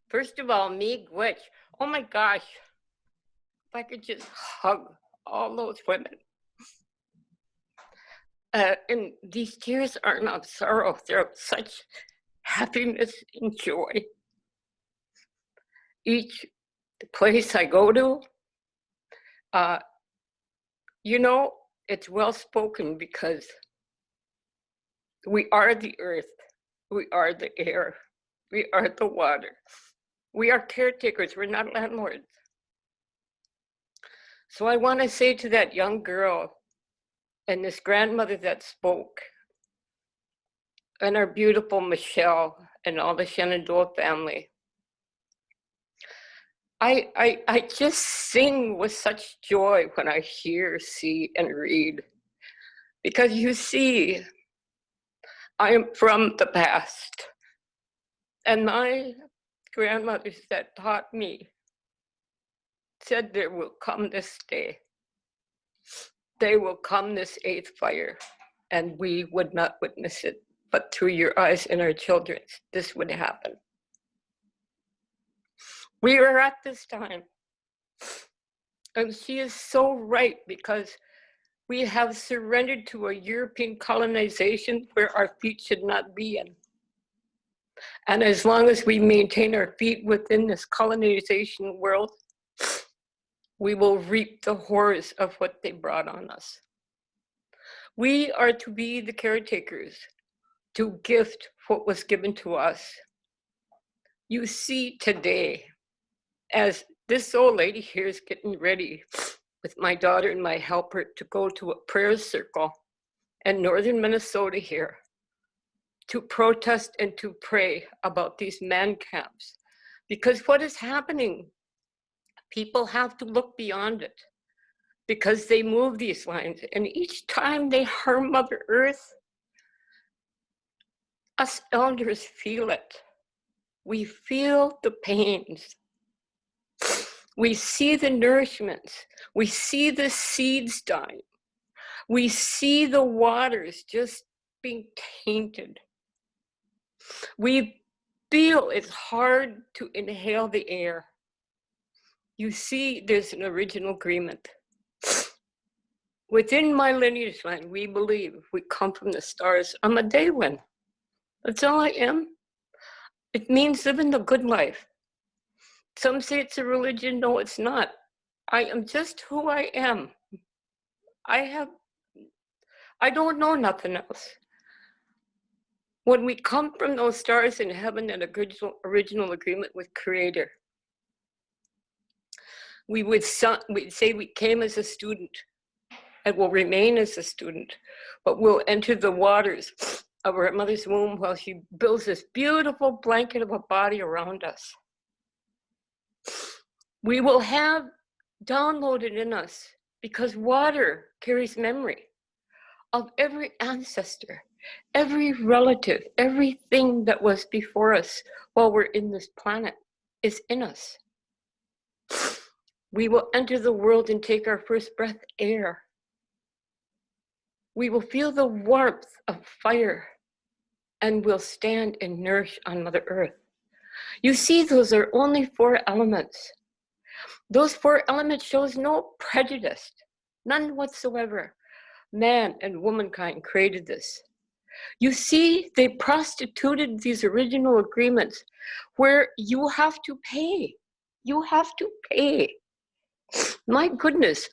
First of all, me, Glitch. Oh my gosh, if I could just hug all those women. And these tears are not sorrow, they're of such happiness and joy. Each place I go to, uh, you know, it's well spoken because we are the earth, we are the air, we are the water. We are caretakers, we're not landlords. So I want to say to that young girl and this grandmother that spoke, and our beautiful Michelle and all the Shenandoah family, I just sing with such joy when I hear, see, and read. Because you see, I am from the past. And my grandmothers that taught me said there will come this day. They will come this eighth fire, and we would not witness it. But through your eyes and our children's, this would happen. We are at this time. And she is so right, because we have surrendered to a European colonization where our feet should not be in. And as long as we maintain our feet within this colonization world, we will reap the horrors of what they brought on us. We are to be the caretakers, to gift what was given to us. You see today, as this old lady here is getting ready with my daughter and my helper to go to a prayer circle in northern Minnesota here to protest and to pray about these man camps. Because what is happening, people have to look beyond it, because they move these lines, and each time they harm Mother Earth, us elders feel it. We feel the pains. We see the nourishments. We see the seeds dying. We see the waters just being tainted. We feel it's hard to inhale the air. You see, there's an original agreement. Within my lineage line, we believe we come from the stars. I'm a Daywin. That's all I am. It means living the good life. Some say it's a religion. No, it's not. I am just who I am. I don't know nothing else. When we come from those stars in heaven, an original agreement with Creator, we'd say we came as a student and will remain as a student, but we'll enter the waters of our mother's womb while she builds this beautiful blanket of a body around us. We will have downloaded in us, because water carries memory of every ancestor, every relative, everything that was before us while we're in this planet is in us. We will enter the world and take our first breath air. We will feel the warmth of fire, and we'll stand and nourish on Mother Earth. You see, those are only 4 elements. Those 4 elements shows no prejudice, none whatsoever. Man and womankind created this. You see, they prostituted these original agreements where you have to pay. You have to pay. My goodness,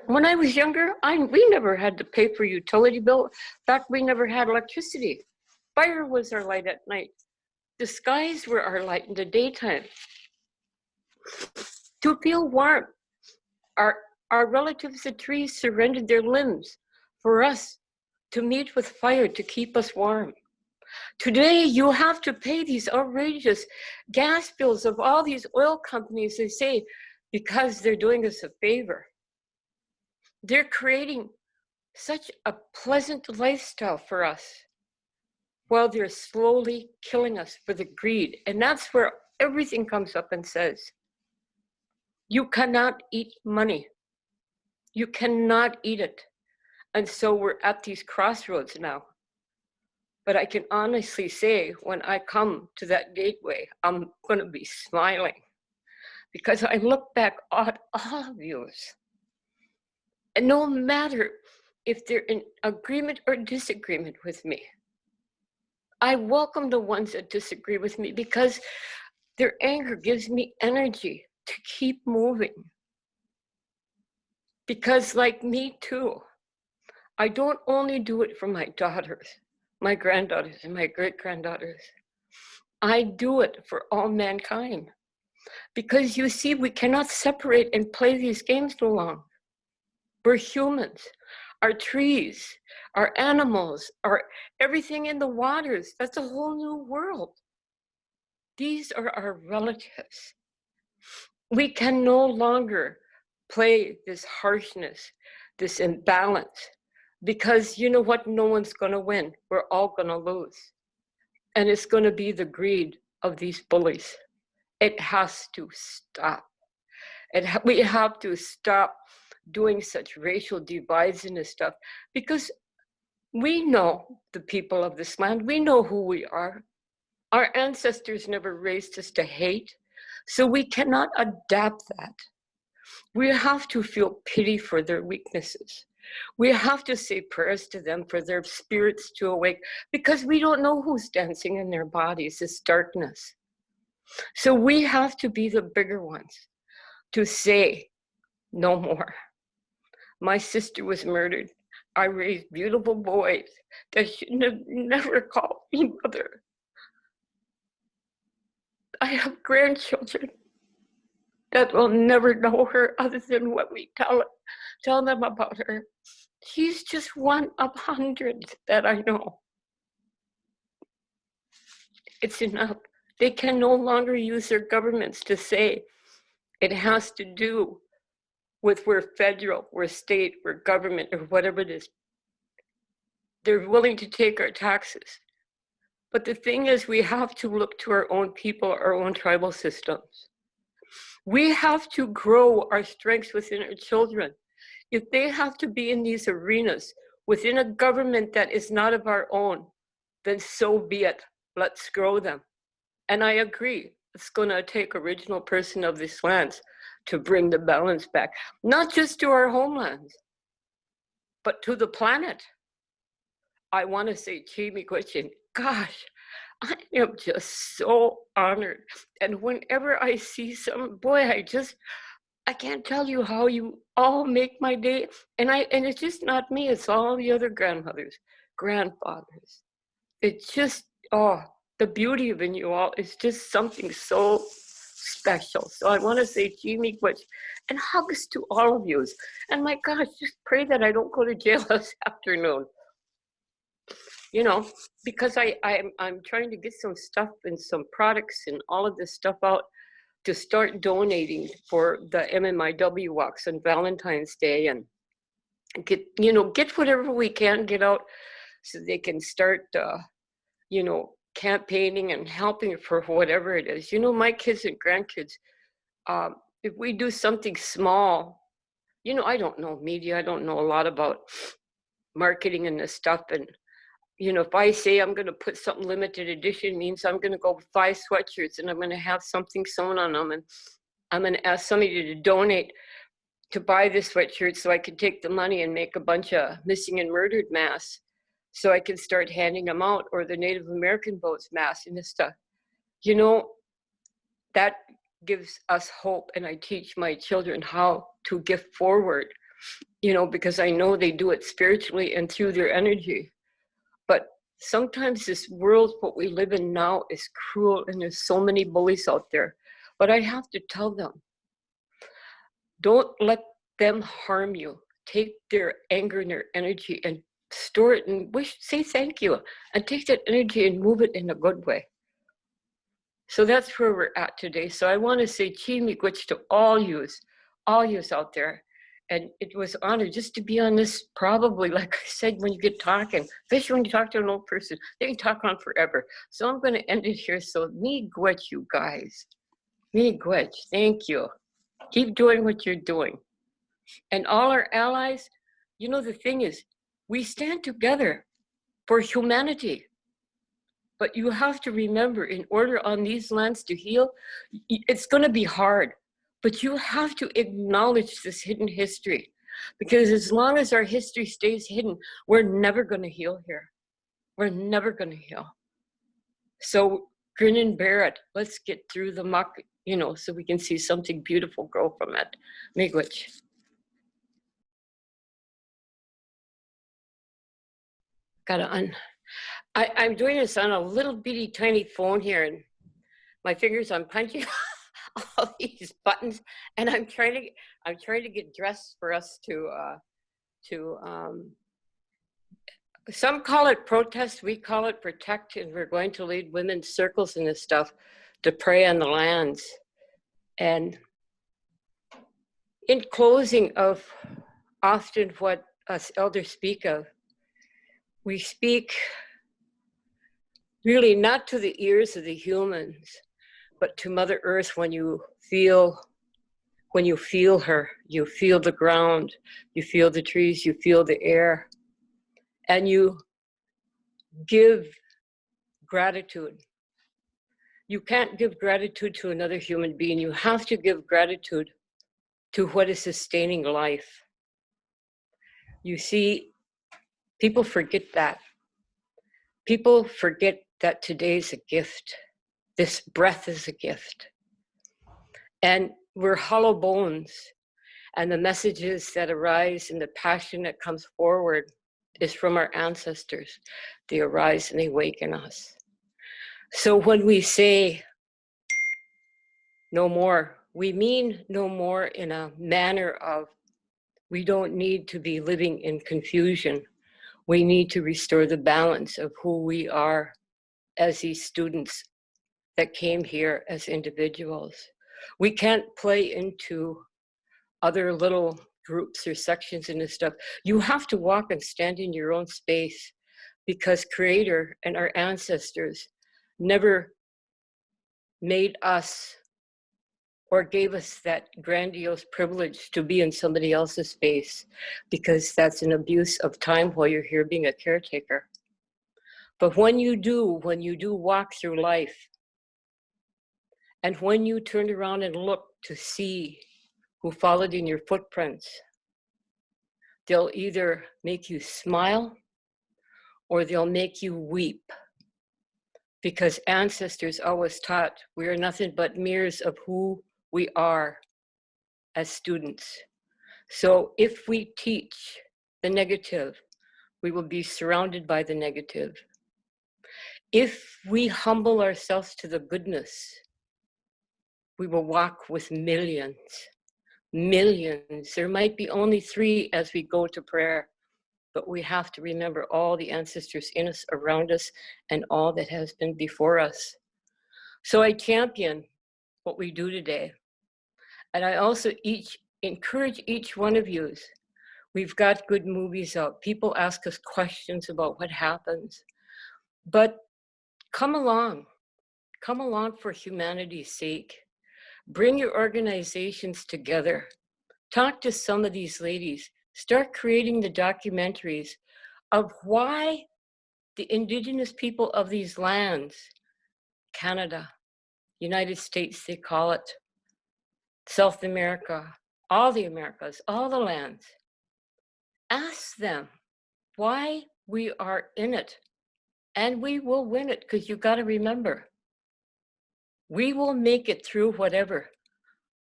when I was younger, we never had to pay for utility bill. In fact, we never had electricity. Fire was our light at night. The skies were our light in the daytime. To feel warm, our relatives, the trees, surrendered their limbs for us to meet with fire to keep us warm. Today, you have to pay these outrageous gas bills of all these oil companies, they say, because they're doing us a favor. They're creating such a pleasant lifestyle for us while they're slowly killing us for the greed. And that's where everything comes up and says, you cannot eat money. You cannot eat it. And so we're at these crossroads now. But I can honestly say when I come to that gateway, I'm going to be smiling because I look back at all of you. And no matter if they're in agreement or disagreement with me, I welcome the ones that disagree with me because their anger gives me energy to keep moving. Because like me too, I don't only do it for my daughters, my granddaughters, and my great-granddaughters. I do it for all mankind. Because you see, we cannot separate and play these games no longer. We're humans. Our trees, our animals, our everything in the waters, that's a whole new world. These are our relatives. We can no longer play this harshness, this imbalance, because you know what? No one's going to win. We're all going to lose. And it's going to be the greed of these bullies. It has to stop. We have to stop doing such racial divides and this stuff because we know the people of this land. We know who we are. Our ancestors never raised us to hate, so we cannot adapt that. We have to feel pity for their weaknesses. We have to say prayers to them for their spirits to awake because we don't know who's dancing in their bodies, this darkness. So we have to be the bigger ones to say no more. My sister was murdered. I raised beautiful boys that should have never called me mother. I have grandchildren that will never know her other than what we tell them about her. She's just one of hundreds that I know. It's enough. They can no longer use their governments to say it has to do with we're federal, we're state, we're government, or whatever it is. They're willing to take our taxes. But the thing is, we have to look to our own people, our own tribal systems. We have to grow our strengths within our children. If they have to be in these arenas within a government that is not of our own, then so be it. Let's grow them. And I agree, it's going to take original person of these lands to bring the balance back, not just to our homelands, but to the planet. I want to say, Chimikwichin, gosh, I am just so honored. And whenever I see some, boy, I can't tell you how you all make my day. And it's just not me, it's all the other grandmothers, grandfathers. It's just, oh, the beauty of in you all is just something so special. So I want to say Chimikwich and hugs to all of you. And my gosh, just pray that I don't go to jail this afternoon. You know, because I'm trying to get some stuff and some products and all of this stuff out to start donating for the MMIW walks on Valentine's Day and get whatever we can get out so they can start, campaigning and helping for whatever it is. You know, my kids and grandkids, if we do something small, I don't know media, I don't know a lot about marketing and this stuff. And if I say I'm going to put something limited edition, means I'm going to go buy sweatshirts and I'm going to have something sewn on them. And I'm going to ask somebody to donate to buy the sweatshirt so I can take the money and make a bunch of missing and murdered masks so I can start handing them out, or the Native American boats masks and this stuff. That gives us hope. And I teach my children how to give forward, because I know they do it spiritually and through their energy. But sometimes this world, what we live in now, is cruel, and there's so many bullies out there. But I have to tell them, don't let them harm you. Take their anger and their energy and store it and say thank you, and take that energy and move it in a good way. So that's where we're at today. So I want to say Chimigwich to all yous out there. And it was an honor just to be on this, probably, like I said, when you get talking, especially when you talk to an old person, they can talk on forever. So I'm going to end it here. So miigwech, you guys. Miigwech, thank you. Keep doing what you're doing. And all our allies, the thing is, we stand together for humanity. But you have to remember, in order on these lands to heal, it's going to be hard. But you have to acknowledge this hidden history, because as long as our history stays hidden, we're never going to heal here. We're never going to heal. So grin and bear it. Let's get through the muck, you know, so we can see something beautiful grow from it. Miigwech. I'm doing this on a little bitty tiny phone here, and my fingers, I'm punching all these buttons, and I'm trying to get dressed for us to some call it protest, we call it protect, and we're going to lead women's circles in this stuff to pray on the lands. And in closing of often what us elders speak of, we speak really not to the ears of the humans, but to Mother Earth. When you feel her, you feel the ground, you feel the trees, you feel the air, and you give gratitude. You can't give gratitude to another human being. You have to give gratitude to what is sustaining life. You see, people forget that. People forget that today's a gift. This breath is a gift. And we're hollow bones. And the messages that arise and the passion that comes forward is from our ancestors. They arise and they awaken us. So when we say no more, we mean no more in a manner of we don't need to be living in confusion. We need to restore the balance of who we are as these students that came here as individuals. We can't play into other little groups or sections in this stuff. You have to walk and stand in your own space, because Creator and our ancestors never made us or gave us that grandiose privilege to be in somebody else's space, because that's an abuse of time while you're here being a caretaker. But when you do walk through life, and when you turn around and look to see who followed in your footprints, they'll either make you smile or they'll make you weep. Because ancestors always taught we are nothing but mirrors of who we are as students. So if we teach the negative, we will be surrounded by the negative. If we humble ourselves to the goodness, we will walk with millions. Millions. There might be only 3 as we go to prayer, but we have to remember all the ancestors in us, around us, and all that has been before us. So I champion what we do today. And I also encourage each one of you. We've got good movies out. People ask us questions about what happens. But come along for humanity's sake. Bring your organizations together. Talk to some of these ladies. Start creating the documentaries of why the indigenous people of these lands, Canada, United States, they call it, South America, all the Americas, all the lands. Ask them why we are in it, and we will win it, because you got to remember, we will make it through whatever,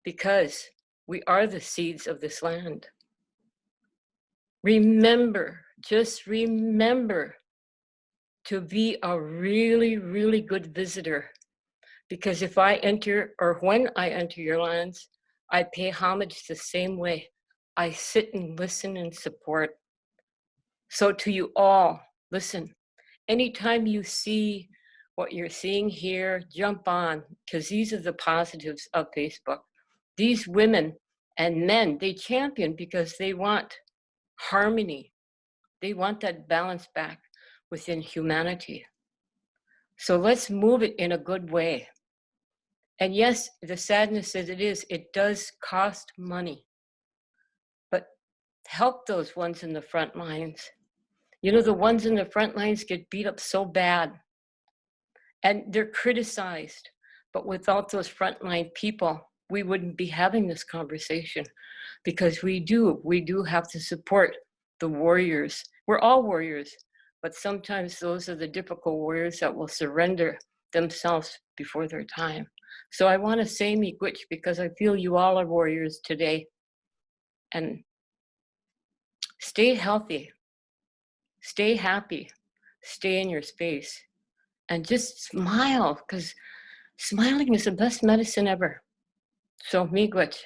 because we are the seeds of this land. Remember, just remember to be a really, really good visitor, because if I enter, or when I enter your lands, I pay homage the same way. I sit and listen and support. So to you all, listen, anytime you see what you're seeing here, jump on, because these are the positives of Facebook. These women and men, they champion because they want harmony. They want that balance back within humanity. So let's move it in a good way. And yes, the sadness as it does cost money. But help those ones in the front lines. You know, the ones in the front lines get beat up so bad. and they're criticized. But without those frontline people, we wouldn't be having this conversation, because we do have to support the warriors. We're all warriors, but sometimes those are the difficult warriors that will surrender themselves before their time. So I want to say miigwech, because I feel you all are warriors today. And stay healthy, stay happy, stay in your space, and just smile, because smiling is the best medicine ever. So miigwech.